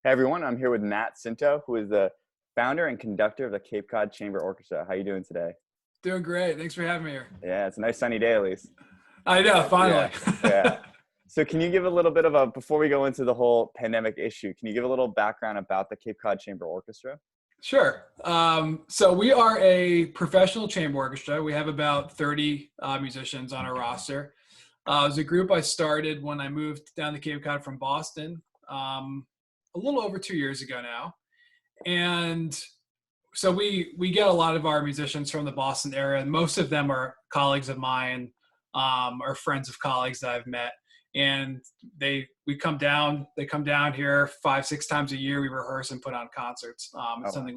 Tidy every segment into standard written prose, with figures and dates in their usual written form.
Hey everyone, I'm here with Matt Scinto, who is the founder and conductor of the Cape Cod Chamber Orchestra. How are you doing today? Doing great. Thanks for having me here. Yeah, it's a nice sunny day at least. I know, finally. Yeah, yeah. So can you give a little bit of before we go into the whole pandemic issue, can you give a little background about the Cape Cod Chamber Orchestra? Sure. So we are a professional chamber orchestra. We have about 30 musicians on our roster. It was a group I started when I moved down to Cape Cod from Boston a little over 2 years ago now. And so we get a lot of our musicians from the Boston area. Most of them are colleagues of mine, or friends of colleagues that I've met. And they come down here 5-6 times a year. We rehearse and put on concerts. It's something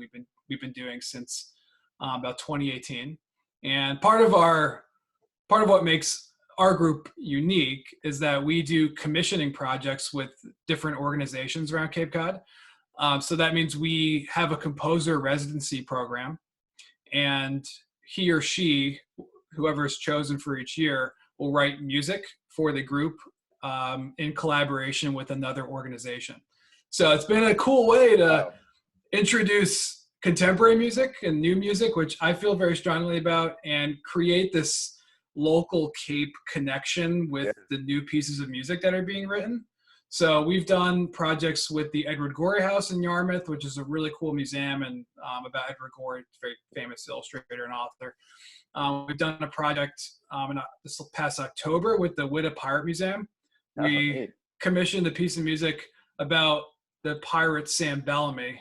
we've been doing since about 2018. And part of what makes our group unique is that we do commissioning projects with different organizations around Cape Cod. So that means we have a composer residency program, and he or she, whoever is chosen for each year, will write music for the group in collaboration with another organization. So it's been a cool way to introduce contemporary music and new music, which I feel very strongly about, and create this local Cape connection with the new pieces of music that are being written. So we've done projects with the Edward Gorey House in Yarmouth, which is a really cool museum and about Edward Gorey, very famous illustrator and author. We've done a project this past October with the Whydah Pirate Museum. We commissioned a piece of music about the pirate Sam Bellamy,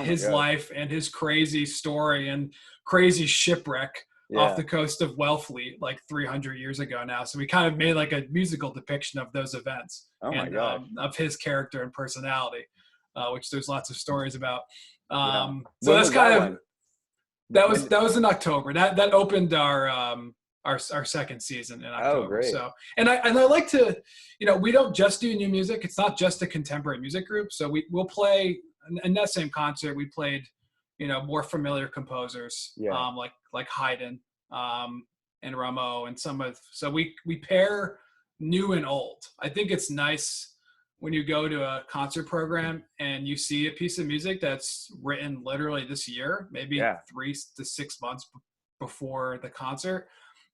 his life and his crazy story and crazy shipwreck off the coast of Wellfleet like 300 years ago now. So we kind of made like a musical depiction of those events of his character and personality, which there's lots of stories about. So that's kind of that was in October. That opened our second season in October. Oh, great. So and I like to, we don't just do new music. It's not just a contemporary music group. So we'll play in that same concert. We played more familiar composers, like Haydn and Rameau and so we pair new and old. I think it's nice when you go to a concert program and you see a piece of music that's written literally this year, maybe 3 to 6 months before the concert,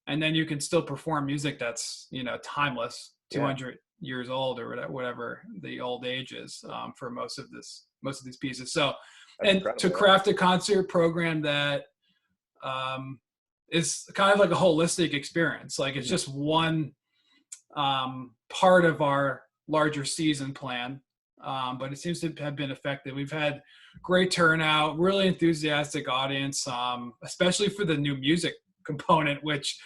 and then you can still perform music that's timeless, 200 years old or whatever the old age is for most of these pieces. So to craft a concert program that is kind of like a holistic experience. Like it's just one part of our larger season plan, but it seems to have been effective. We've had great turnout, really enthusiastic audience, especially for the new music component, which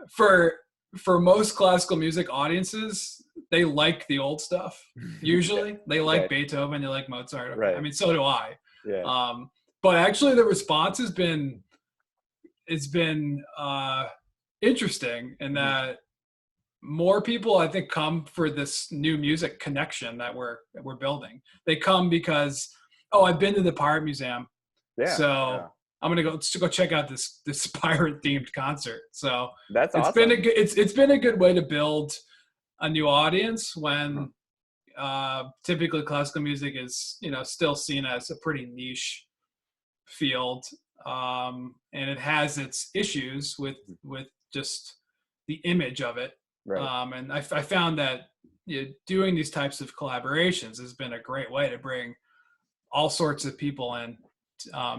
for most classical music audiences, they like the old stuff. Usually they like Beethoven, they like Mozart. Right. I mean, so do I. Yeah. But actually the response has been interesting in that more people, I think, come for this new music connection that we're building. They come because, I've been to the Pirate Museum. I'm gonna go check out this pirate themed concert. So that's awesome. It's been a good way to build a new audience when typically classical music is still seen as a pretty niche field, and it has its issues with just the image of it. And I found that doing these types of collaborations has been a great way to bring all sorts of people in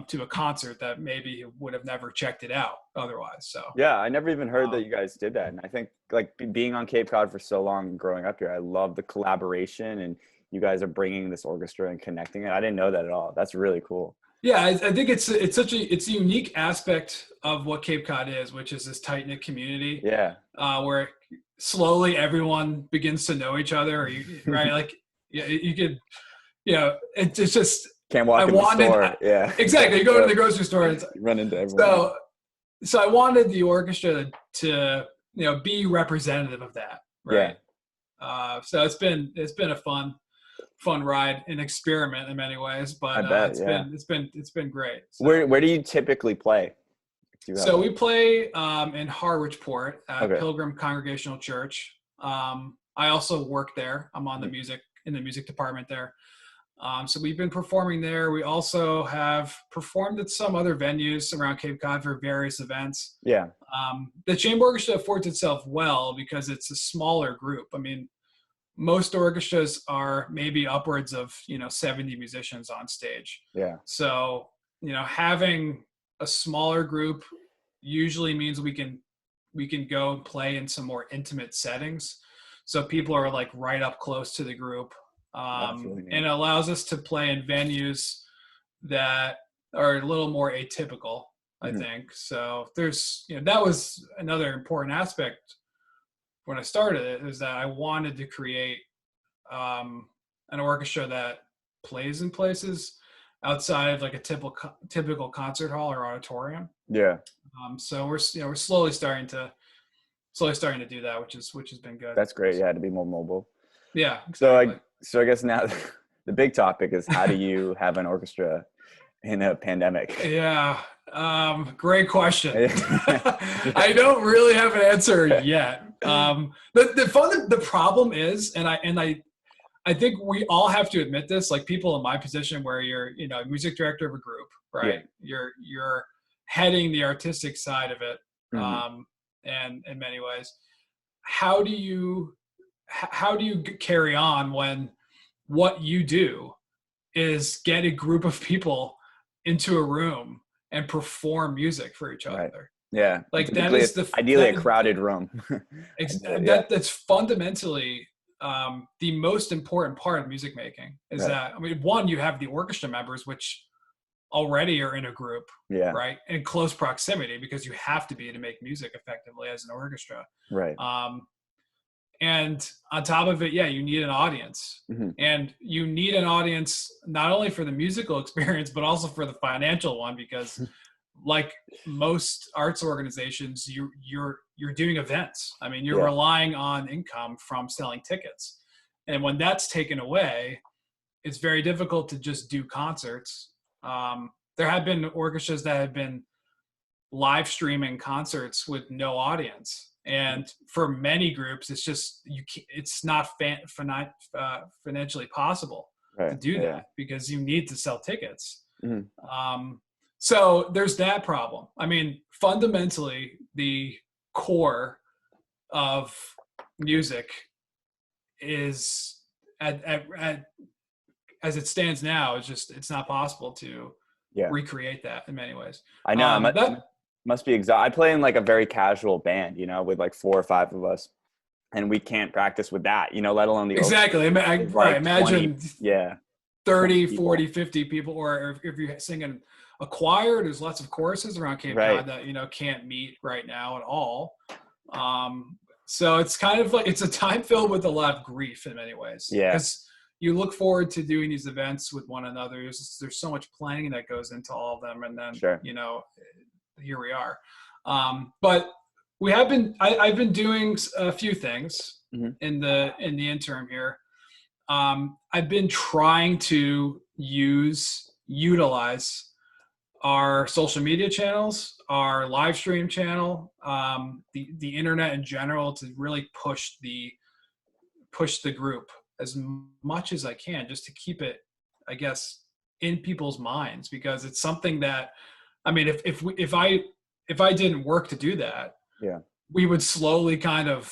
to a concert that maybe would have never checked it out otherwise. So I never even heard that you guys did that. And I think like being on Cape Cod for so long and growing up here, I love the collaboration, and you guys are bringing this orchestra and connecting it. I didn't know that at all. That's really cool. Yeah, I think it's a unique aspect of what Cape Cod is, which is this tight knit community. Where slowly everyone begins to know each other, right? Like you could, it's just. Can't walk in the store. Exactly. You go to the grocery store and run into everyone. So I wanted the orchestra to be representative of that, right? So it's been a fun ride, an experiment in many ways, but it's been great. So, where do you typically play? So we play in Harwichport at Pilgrim Congregational Church. I also work there. I'm on in the music department there. So we've been performing there. We also have performed at some other venues around Cape Cod for various events. Yeah. The chamber orchestra affords itself well because it's a smaller group. I mean, most orchestras are maybe upwards of 70 musicians on stage. Yeah. So having a smaller group usually means we can go and play in some more intimate settings, so people are like right up close to the group. Really And it allows us to play in venues that are a little more atypical, I think. So there's that was another important aspect when I started it, is that I wanted to create an orchestra that plays in places outside of like a typical concert hall or auditorium. Yeah. So we're slowly starting to do that, which has been good. That's great. Yeah, to be more mobile. Yeah. Exactly. So I guess now the big topic is, how do you have an orchestra in a pandemic? Yeah. Great question. I don't really have an answer yet. The problem is, and I think we all have to admit this, like people in my position where you're, a music director of a group, right? Yeah. You're heading the artistic side of it. And in many ways, how do you carry on when what you do is get a group of people into a room and perform music for each other? Right. Yeah. Like that is ideally a crowded room. That's fundamentally the most important part of music making is that, I mean, one, you have the orchestra members, which already are in a group, right, in close proximity, because you have to be to make music effectively as an orchestra, right. And on top of it, you need an audience, and you need an audience not only for the musical experience but also for the financial one, because like most arts organizations, you're doing events. I mean, you're relying on income from selling tickets, and when that's taken away, it's very difficult to just do concerts. There have been orchestras that have been live streaming concerts with no audience, and for many groups, it's not financially possible to do that, because you need to sell tickets. So there's that problem. I mean, fundamentally, the core of music is as it stands now, it's not possible to recreate that in many ways. I know. Must be I play in like a very casual band, with like 4 or 5 of us, and we can't practice with that, let alone the exactly. Imagine 20, 30, 40, 50 people, or if you're singing a choir, there's lots of choruses around Cape Cod that can't meet right now at all. So it's kind of like, it's a time filled with a lot of grief in many ways. Yeah. Because you look forward to doing these events with one another. There's so much planning that goes into all of them, and then here we are. But we have been. I've been doing a few things in the interim here. I've been trying to utilize our social media channels, our live stream channel, the internet in general, to really push the group as much as I can, just to keep it, I guess, in people's minds, because it's something that, I mean, if I didn't work to do that, we would slowly kind of,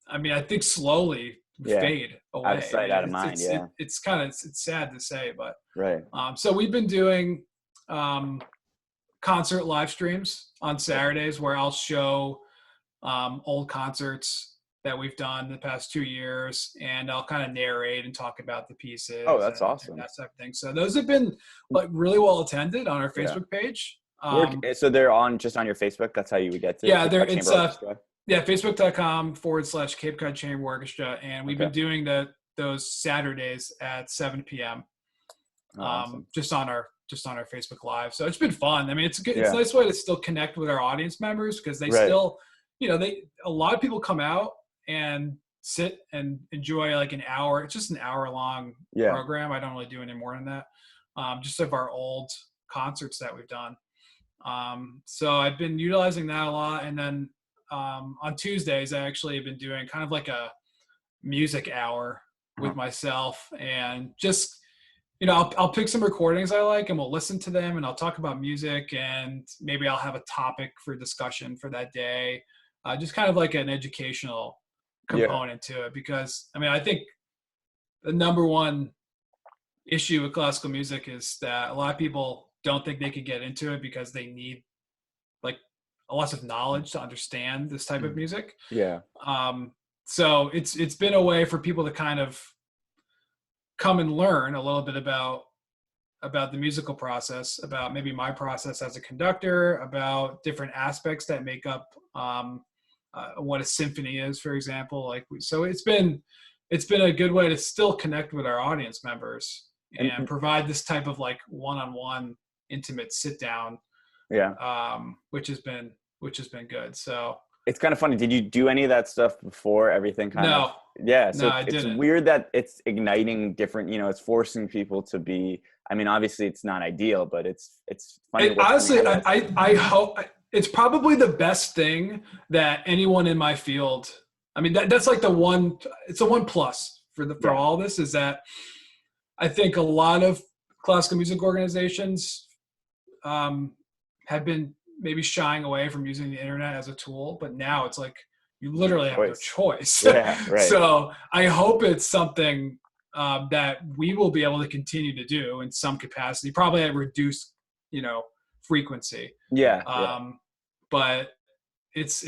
I mean, I think slowly fade away. Out of sight, out of mind. It's sad to say, but right. So we've been doing concert live streams on Saturdays, where I'll show old concerts that we've done the past 2 years, and I'll kind of narrate and talk about the pieces. Oh, that's awesome. That type of thing. So those have been like really well attended on our Facebook page. So they're just on your Facebook. That's how you would get to. It's facebook.com/Cape Cod Chamber Orchestra, and we've been doing those Saturdays at 7 p.m. Awesome. just on our Facebook Live. So it's been fun. I mean, it's good. It's a nice way to still connect with our audience members, because they still, a lot of people come out and sit and enjoy like an hour. It's just an hour long program. I don't really do any more than that. Just of our old concerts that we've done. So I've been utilizing that a lot. And then on Tuesdays, I actually have been doing kind of like a music hour with myself, and just I'll pick some recordings I like and we'll listen to them and I'll talk about music and maybe I'll have a topic for discussion for that day. Just kind of like an educational Yeah. component to it, because I think the number one issue with classical music is that a lot of people don't think they could get into it because they need like a lot of knowledge to understand this type of music. Yeah. So it's been a way for people to kind of come and learn a little bit about the musical process, about maybe my process as a conductor, about different aspects that make up what a symphony is, for example. So it's been a good way to still connect with our audience members and provide this type of like one-on-one intimate sit down. Yeah. Which has been good. So it's kind of funny. Did you do any of that stuff before everything kind of? Yeah. So I it's didn't. weird that it's igniting different, it's forcing people to be, obviously it's not ideal, but it's funny. Honestly, I hope it's probably the best thing that anyone in my field, that's like it's the one plus for all this, is that I think a lot of classical music organizations have been maybe shying away from using the internet as a tool, but now it's like you literally have no choice. Yeah, right. So I hope it's something that we will be able to continue to do in some capacity, probably at reduced, frequency. Yeah. But it's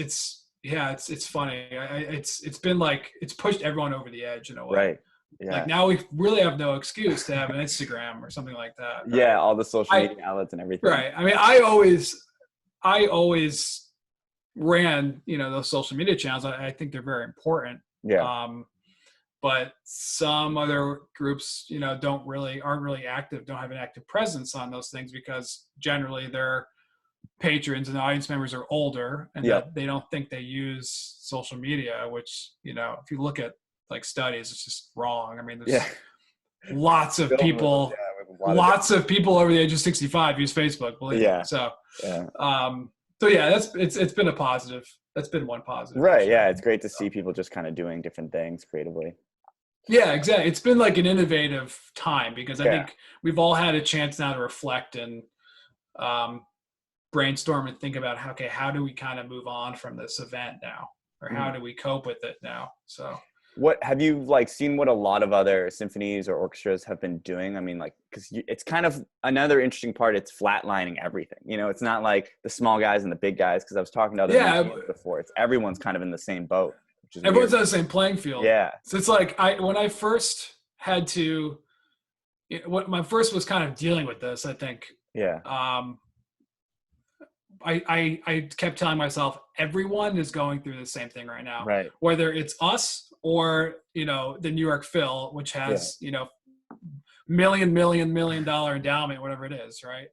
funny. It's been like, it's pushed everyone over the edge in a way. Right. Yeah. Like now we really have no excuse to have an Instagram or something like that. Right? Yeah. All the social media outlets and everything. Right. I always ran, those social media channels. I think they're very important. Yeah. But some other groups, aren't really active, don't have an active presence on those things because generally their patrons and audience members are older and that they don't think they use social media, which, if you look at like studies, it's just wrong. There's lots of people, of people over the age of 65 use Facebook, believe me. So, it's been a positive. That's been one positive. Right. Yeah. It's great to see people just kind of doing different things creatively. Yeah, exactly. It's been like an innovative time because I think we've all had a chance now to reflect and brainstorm and think about how do we kind of move on from this event now, or how do we cope with it now? So what have you seen what a lot of other symphonies or orchestras have been doing? Because it's kind of another interesting part. It's flatlining everything. It's not like the small guys and the big guys. Because I was talking to other musicians before. Everyone's kind of in the same boat. Everyone's on the same playing field. Yeah. So it's like when I first had to, my first was kind of dealing with this. I think. Yeah. I kept telling myself everyone is going through the same thing right now. Right. Whether it's us or the New York Phil, which has million dollar endowment, whatever it is, right?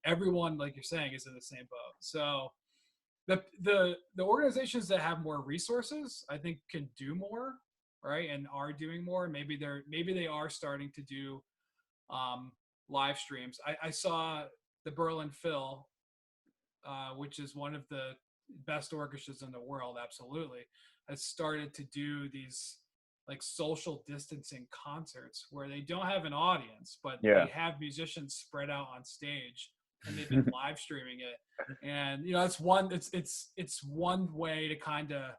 Everyone, like you're saying, is in the same boat. So the organizations that have more resources, I think, can do more, right? And are doing more. Maybe they are starting to do live streams. I saw the Berlin Phil, which is one of the best orchestras in the world, absolutely, has started to do these like social distancing concerts where they don't have an audience, but they have musicians spread out on stage and they've been live streaming it. And that's it's one way to kind of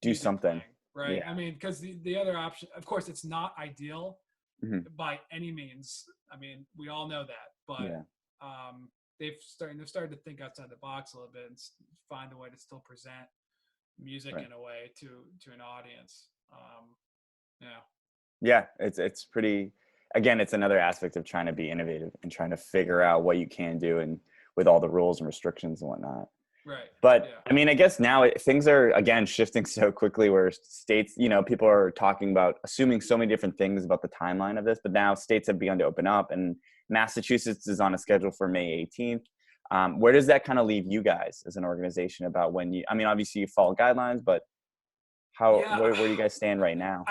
do something playing, right? Because the other option, of course, it's not ideal by any means. We all know that, but they've started to think outside the box a little bit and find a way to still present music in a way to an audience. It's pretty, again, it's another aspect of trying to be innovative and trying to figure out what you can do and with all the rules and restrictions and whatnot. Right. But I guess now things are again shifting so quickly where states, people are talking about assuming so many different things about the timeline of this, but now states have begun to open up and Massachusetts is on a schedule for May 18th. Where does that kind of leave you guys as an organization about when you, obviously you follow guidelines, but where do you guys stand right now?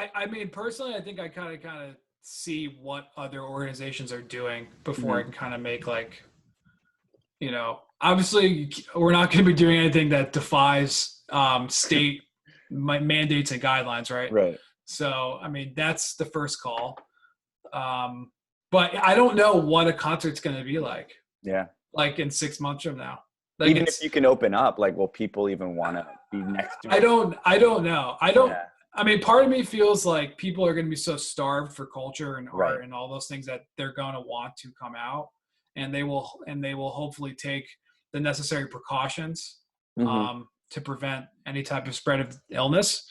Personally, I think I kind of see what other organizations are doing before I can kind of make obviously we're not going to be doing anything that defies state mandates and guidelines, right? Right. So, that's the first call. but I don't know what a concert's going to be like. Yeah. Like in 6 months from now. Like Even if you can open up, like, will people even want to be next to it? I don't know. Yeah. I mean, part of me feels like people are going to be so starved for culture and art Right. and all those things that they're going to want to come out, and they will hopefully take the necessary precautions to prevent any type of spread of illness.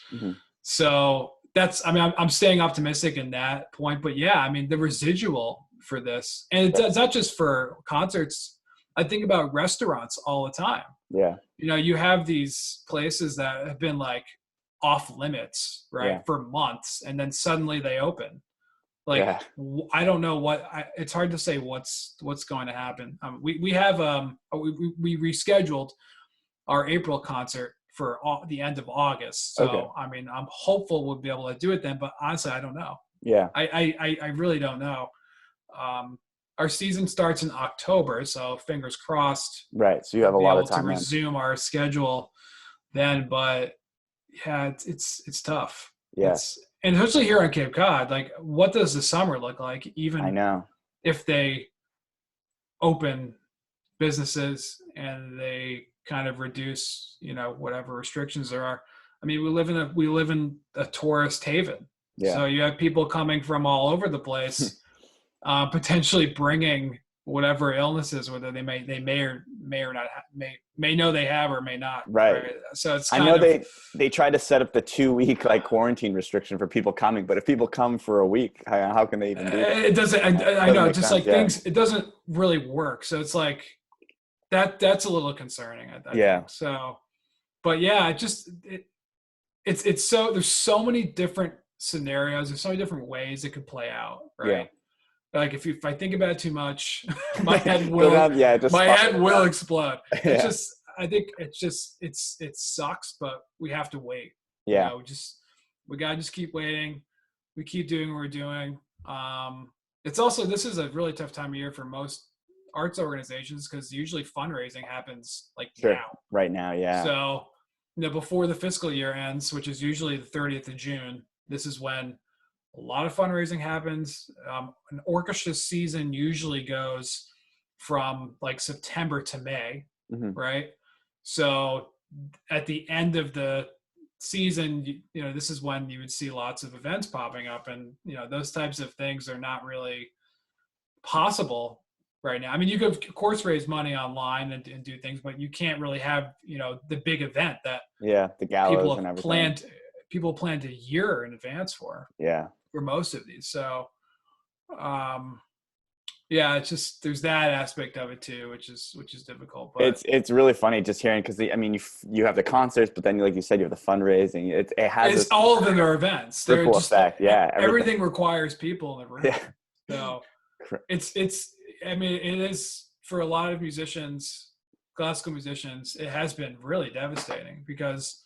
So I mean, I'm staying optimistic in that point, but yeah, I mean, the residual for this, and it's not just for concerts. I think about restaurants all the time. Yeah. You know, you have these places that have been like off limits, right, for months, and then suddenly they open. Like, I don't know it's hard to say what's going to happen. We have we rescheduled our April concert for the end of August. So, I mean, I'm hopeful we'll be able to do it then, but honestly, I don't know. Yeah. I really don't know. Our season starts in October, so fingers crossed. Right. So you have a lot of time to resume our schedule then, but yeah, it's tough. Yes. And especially here on Cape Cod, like, what does the summer look like? Even I know. if they open businesses and they kind of reduce, you know, whatever restrictions there are. I mean, we live in a tourist haven. Yeah. So you have people coming from all over the place, potentially bringing whatever illnesses, whether they may or not may know they have or may not. Right. So it's I know they try to set up the 2-week like quarantine restriction for people coming, but if people come for a week, how can they even do that? It doesn't. I know, just like things. It doesn't really work. So it's like that's a little concerning. I think. So, but yeah, it's so there's so many different scenarios. There's so many different ways it could play out. Right. Yeah. Like if I think about it too much, my head will explode. It's just, I think it sucks, but we have to wait. Yeah. You know, we gotta just keep waiting. We keep doing what we're doing. It's also, this is a really tough time of year for most arts organizations because usually fundraising happens like now. Right now, yeah. So, you know, before the fiscal year ends, which is usually the 30th of June, this is when a lot of fundraising happens. An orchestra season usually goes from like September to May, right? So at the end of the season, you know, this is when you would see lots of events popping up, and you know, those types of things are not really possible right now. I mean, you could of course raise money online and do things, but you can't really have, you know, the big event that the galas and everything. People planned a year in advance for. Yeah. For most of these. So, yeah, it's just, there's that aspect of it too, which is difficult. But it's really funny just hearing, because I mean, you have the concerts, but then like you said, you have the fundraising. It has all of them are events. Ripple effect. Yeah. Everything requires people in the room. Yeah. So I mean, it is for a lot of musicians, classical musicians, it has been really devastating because,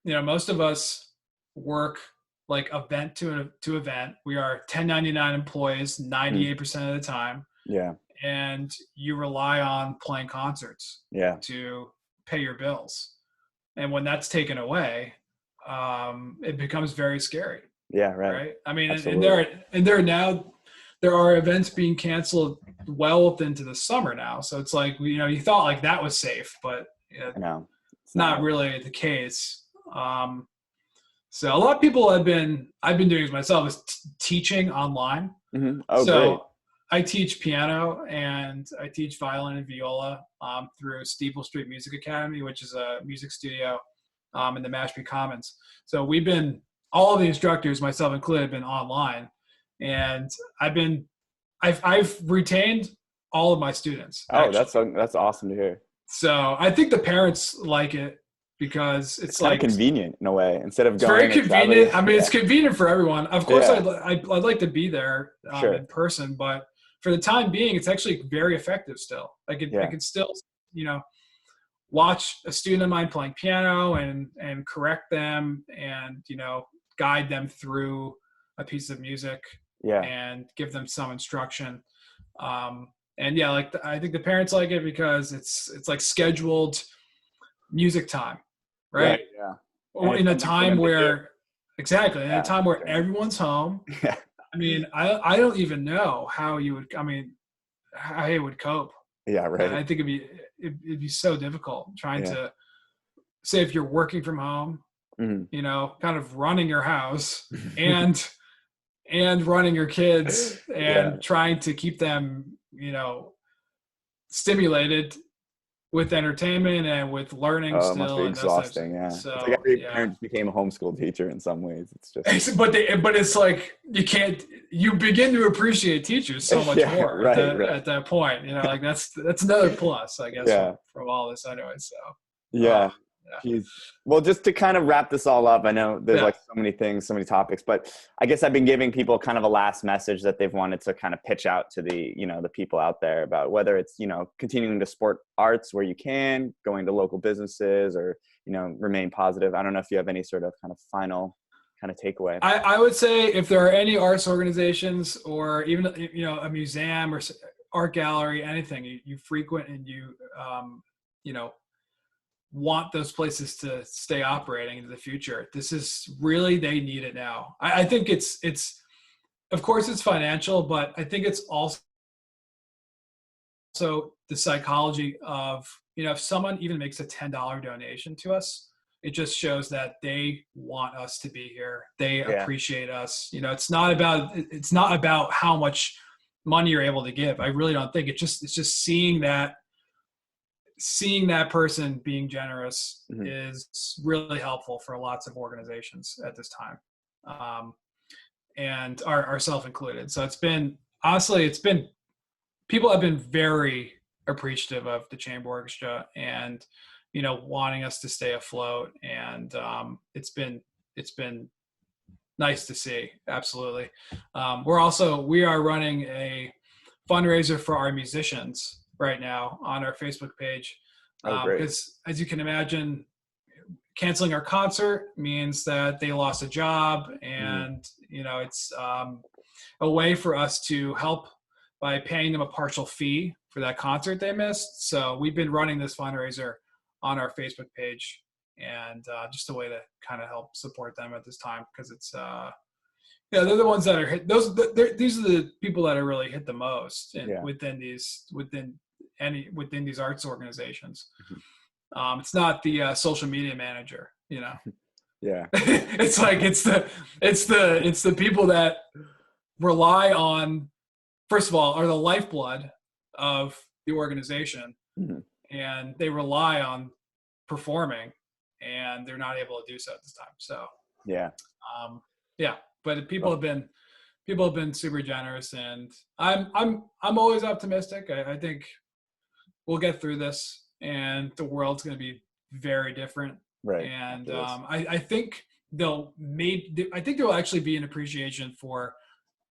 you know, most of us work like event to event. We are 1099 employees 98% of the time. Yeah. And you rely on playing concerts to pay your bills. And when that's taken away, it becomes very scary. Yeah, right. I mean, there are events being canceled well into the summer now. So it's like, you know, you thought like that was safe, but it's not really the case. So a lot of people I've been doing this myself is teaching online. Oh, so great. I teach piano and I teach violin and viola through Steeple Street Music Academy, which is a music studio in the Mashpee Commons. So all of the instructors, myself included, have been online, and I've retained all of my students. Oh, actually. That's awesome to hear. So I think the parents like it, because it's like convenient in a way, instead of going. Very convenient. I mean, it's convenient for everyone. Of course, I'd like to be there in person, but for the time being, it's actually very effective still. I could still, you know, watch a student of mine playing piano and correct them and, you know, guide them through a piece of music and give them some instruction. And yeah, like I think the parents like it because it's like scheduled music time. Right. Yeah. In a time where, exactly, in a time where everyone's home, I mean, I don't even know how you would. I mean, how you would cope. Yeah, right. I think it'd be so difficult trying Yeah. to say if you're working from home, you know, kind of running your house and running your kids Yeah. and trying to keep them, you know, stimulated with entertainment and with learning Oh, it must be still and those types of exhausting. Yeah. things. It's like So every yeah. parent just became a homeschool teacher in some ways. It's just, But it's like you begin to appreciate teachers so much yeah, more right, at that point. You know, like that's another plus, I guess, yeah. from all this anyway. So Yeah. yeah. Geez. Well, just to kind of wrap this all up, I know there's Yeah. like so many things, so many topics, but I guess I've been giving people kind of a last message that they've wanted to kind of pitch out to the, you know, the people out there about whether it's, you know, continuing to support arts where you can, going to local businesses, or, you know, remain positive. I don't know if you have any sort of kind of final kind of takeaway. I would say if there are any arts organizations or even, you know, a museum or art gallery, anything you frequent and you know, want those places to stay operating into the future. This is really, they need it now. I think it's of course it's financial, but I think it's also the psychology of, you know, if someone even makes a $10 donation to us, it just shows that they want us to be here. They appreciate us. You know, it's not about how much money you're able to give. I really don't think it's just seeing that person being generous is really helpful for lots of organizations at this time, and ourselves included. So people have been very appreciative of the chamber orchestra and, you know, wanting us to stay afloat, and it's been nice to see. Absolutely. We are running a fundraiser for our musicians right now on our Facebook page. Because as you can imagine, canceling our concert means that they lost a job, and you know, it's a way for us to help by paying them a partial fee for that concert they missed. So we've been running this fundraiser on our Facebook page, and just a way to kind of help support them at this time, because it's yeah, they're the ones that are hit. These are the people that are really hit the most within these arts organizations. It's not the social media manager, you know. Yeah. It's like it's the people that rely on, first of all, are the lifeblood of the organization, and they rely on performing, and they're not able to do so at this time. So yeah. But people have been super generous, and I'm always optimistic. I think we'll get through this, and the world's going to be very different. Right. And I think there'll actually be an appreciation for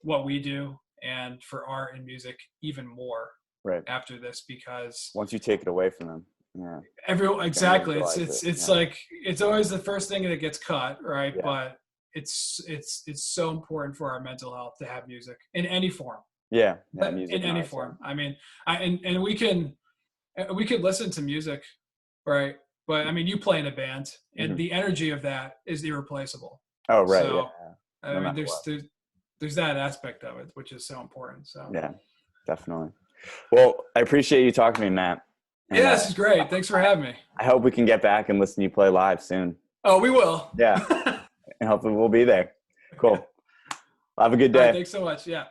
what we do and for art and music even more after this, because once you take it away from them, exactly. It's like, it's always the first thing that gets cut, right? Yeah. But it's so important for our mental health to have music in any form. Yeah, music in any form. I mean, and we could listen to music, right? But I mean, you play in a band, and the energy of that is irreplaceable. Oh, right. So, I mean, there's that aspect of it, which is so important. So yeah, definitely. Well, I appreciate you talking to me, Matt. And, this is great. Thanks for having me. I hope we can get back and listen to you play live soon. Oh, we will. Yeah. And hopefully we'll be there. Cool. Well, have a good day. All right, thanks so much. Yeah.